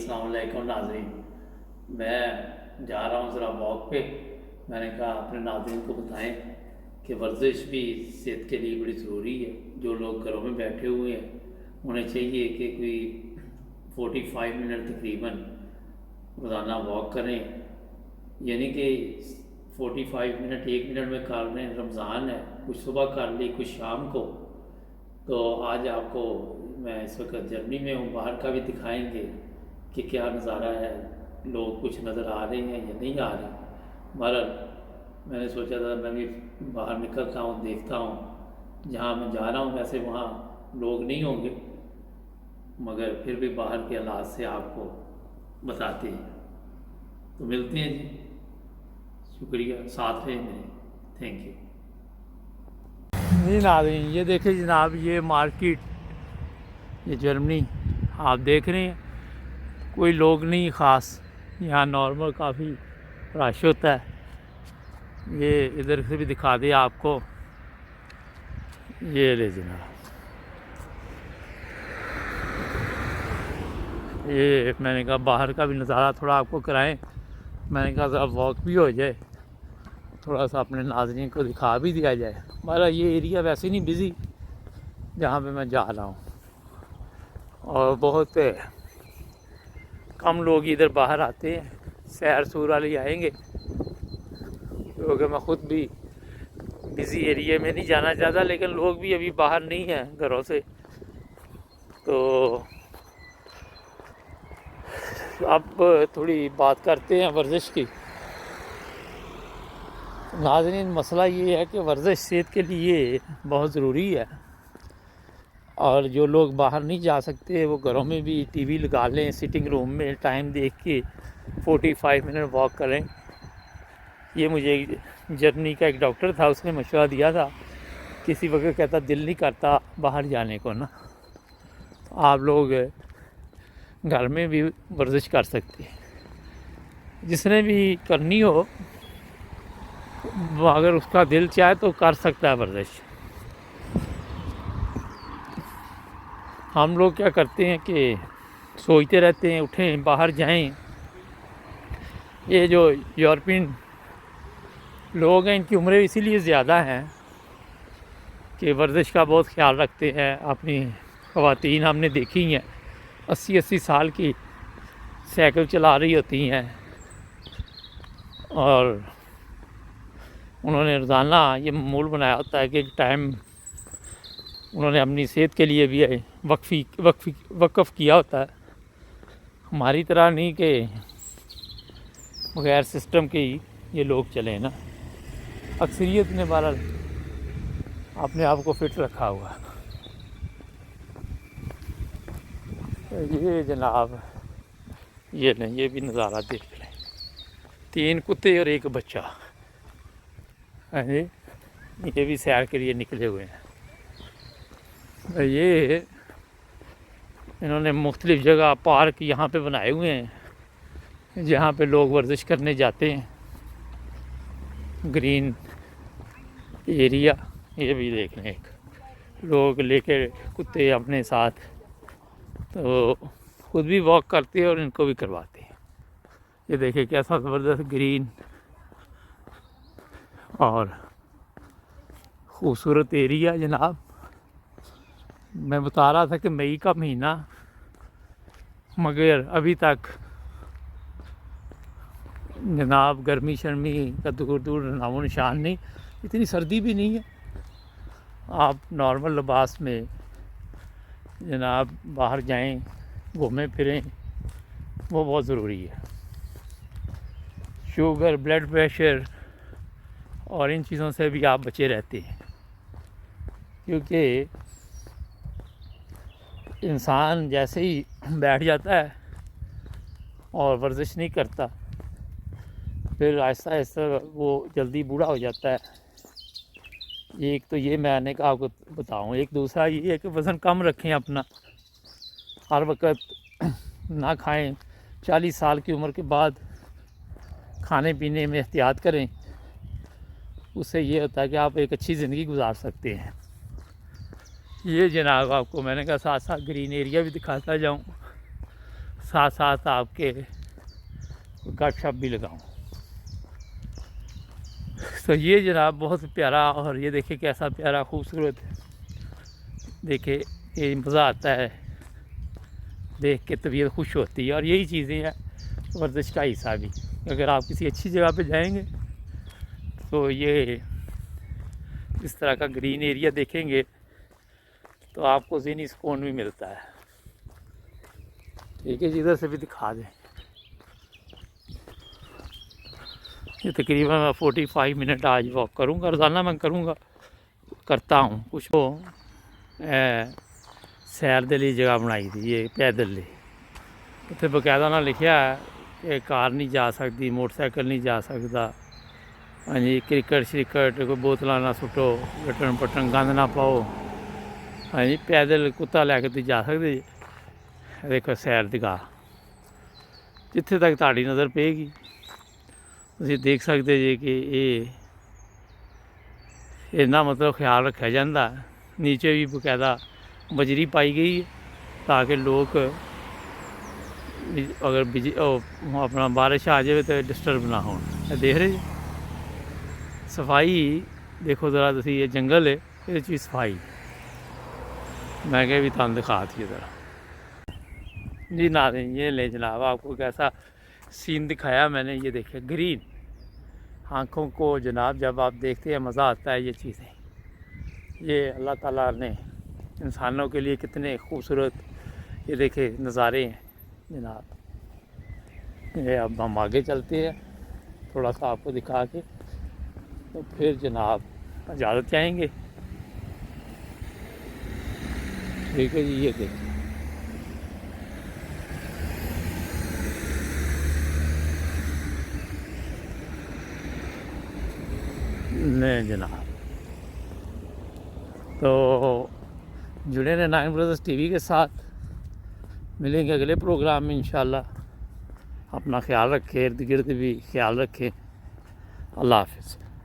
अस्सलाम वालेकुम नाज़रीन। मैं जा रहा हूँ ज़रा वॉक पे। मैंने कहा अपने नाज़रीन को बताएं कि वर्जिश भी सेहत के लिए बड़ी ज़रूरी है। जो लोग घरों में बैठे हुए हैं उन्हें चाहिए कि कोई 45 मिनट तकरीबन रोज़ाना वॉक करें, यानी कि 45 मिनट 1 मिनट में कर लें। रमज़ान है, कुछ सुबह कर ली कुछ शाम को। तो आज आपको मैं इस वक्त जर्मनी में हूँ, बाहर का भी दिखाएंगे कि क्या नज़ारा है, लोग कुछ नज़र आ रहे हैं या नहीं आ रहे। बहरहाल मैंने सोचा था मैं भी बाहर निकलता हूँ, देखता हूँ। जहाँ मैं जा रहा हूँ वैसे वहाँ लोग नहीं होंगे, मगर फिर भी बाहर के हालात से आपको बताते हैं। तो मिलते हैं जी, शुक्रिया, साथ रहे मेरे। Thank you. नहीं नाज़रीन, ये देखिए जनाब, ये मार्केट, ये जर्मनी आप देख रहे हैं, कोई लोग नहीं ख़ास, यहाँ नॉर्मल काफ़ी रश होता है। ये इधर से भी दिखा दिया आपको, ये ले जनाब, ये मैंने कहा बाहर का भी नज़ारा थोड़ा आपको कराएं। मैंने कहा ज़रा वॉक भी हो जाए, थोड़ा सा अपने नाज़रीन को दिखा भी दिया जाए। हमारा ये एरिया वैसे नहीं बिज़ी जहाँ पे मैं जा रहा हूँ, और बहुत कम लोग इधर बाहर आते हैं। सैर सूर वाले आएंगे, क्योंकि मैं ख़ुद भी बिज़ी एरिया में नहीं जाना चाहता, लेकिन लोग भी अभी बाहर नहीं हैं घरों से। तो अब थोड़ी बात करते हैं वर्जिश की। नाज़रीन, मसला ये है कि वर्जिश सेहत के लिए बहुत ज़रूरी है, और जो लोग बाहर नहीं जा सकते वो घरों में भी टीवी लगा लें, सिटिंग रूम में टाइम देख के 45 मिनट वॉक करें। ये मुझे जर्मनी का एक डॉक्टर था, उसने मशवरा दिया था। किसी वक्त कहता दिल नहीं करता बाहर जाने को ना, तो आप लोग घर में भी वर्जिश कर सकते हैं। जिसने भी करनी हो, वो अगर उसका दिल चाहे तो कर सकता है वर्जिश। हम लोग क्या करते हैं कि सोचते रहते हैं उठें बाहर जाएं। ये जो यूरोपियन लोग हैं, इनकी उम्रें इसीलिए ज़्यादा हैं कि वर्जिश का बहुत ख्याल रखते हैं। अपनी ख़वातीन हमने देखी हैं 80-80 साल की साइकिल चला रही होती हैं, और उन्होंने रोज़ाना ये मामूल बनाया होता है कि टाइम उन्होंने अपनी सेहत के लिए भी वक्फ़ किया होता है। हमारी तरह नहीं कि बगैर सिस्टम के ही ये लोग चले ना। अक्सरियत ने बहरहाल अपने आप को फिट रखा हुआ। ये जनाब, ये नहीं, ये भी नज़ारा देख लें, 3 कुत्ते और 1 बच्चा है। ये भी सैर के लिए निकले हुए हैं। ये इन्होंने मुख्तलिफ़ जगह पार्क यहाँ पे बनाए हुए हैं जहाँ पे लोग वर्जिश करने जाते हैं, ग्रीन एरिया। ये भी देख लें, एक लोग लेके कुत्ते अपने साथ, तो खुद भी वॉक करते हैं और इनको भी करवाते हैं। ये देखें कैसा ज़बरदस्त ग्रीन और ख़ूबसूरत एरिया जनाब। मैं बता रहा था कि मई का महीना, मगर अभी तक जनाब गर्मी शर्मी का दूर दूर नामो निशान नहीं। इतनी सर्दी भी नहीं है। आप नॉर्मल लिबास में जनाब बाहर जाएं, घूमें फिरें, वो बहुत ज़रूरी है। शुगर, ब्लड प्रेशर और इन चीज़ों से भी आप बचे रहते हैं, क्योंकि इंसान जैसे ही बैठ जाता है और वर्जिश नहीं करता, फिर आहिस्ता आहिस्ता वो जल्दी बूढ़ा हो जाता है। एक तो ये मैंने कहा आपको बताऊँ। एक दूसरा ये है कि वज़न कम रखें अपना, हर वक्त ना खाएं। 40 साल की उम्र के बाद खाने पीने में एहतियात करें, उससे ये होता है कि आप एक अच्छी ज़िंदगी गुजार सकते हैं। ये जनाब आपको मैंने कहा साथ साथ ग्रीन एरिया भी दिखाता जाऊं, ساتھ ساتھ آپ کے گپ شپ بھی لگاؤں. تو یہ جناب بہت پیارا، اور یہ دیکھیں کیسا پیارا خوبصورت، دیکھیں یہ مزہ آتا ہے دیکھ کے، طبیعت خوش ہوتی ہے. اور یہی چیزیں ہیں ورزش کا حصہ بھی. اگر آپ کسی اچھی جگہ پہ جائیں گے تو یہ اس طرح کا گرین ایریا دیکھیں گے تو آپ کو ذہنی سکون بھی ملتا ہے. ٹھیک ہے جی، ادھر سے بھی دکھا دیں. یہ تقریباً میں 45 منٹ آج واک کروں گا، روزانہ میں کرتا ہوں. کچھ تو سیر دے لیے جگہ بنائی تھی، یہ پیدل لی اتنے باقاعدہ نہ لکھیا ہے کہ کار نہیں جا سکتی، موٹر سائیکل نہیں جا سکتا. ہاں جی، کرکٹ شرکٹ کوئی بوتلاں نہ سٹو، لٹن پٹن گند نہ پاؤ. ہاں جی، پیدل کتا لے کے تھی جا سکتے جی. دیکھو سیر دی گاہ جتھے تک تہاڈی نظر پے گی تسی دیکھ سکتے جی کہ یہ اتنا مطلب خیال رکھا جاتا. نیچے بھی باقاعدہ بجری پائی گئی ہے تاکہ لوگ اگر اپنا بارش آ جائے تو ڈسٹرب نہ ہو. دیکھ رہے جی صفائی دیکھو ذرا تسی، یہ جنگل ہے یہ چیز صفائی میں کہ بھی تم دکھا تھی ذرا جی. ناظرین یہ لے جناب آپ کو کیسا سین دکھایا میں نے. یہ دیکھے گرین، آنکھوں کو جناب جب آپ دیکھتے ہیں مزہ آتا ہے. یہ چیزیں یہ اللہ تعالیٰ نے انسانوں کے لیے کتنے خوبصورت یہ دیکھے نظارے ہیں جناب. یہ اب ہم آگے چلتے ہیں تھوڑا سا آپ کو دکھا کے، تو پھر جناب اجازت چاہیں گے. ٹھیک ہے جی. یہ دیکھیں نہیں جناب. تو جڑے رہے 9 بردرز ٹی وی کے ساتھ. ملیں گے اگلے پروگرام میں انشاءاللہ. اپنا خیال رکھیں، ارد گرد بھی خیال رکھیں. اللہ حافظ.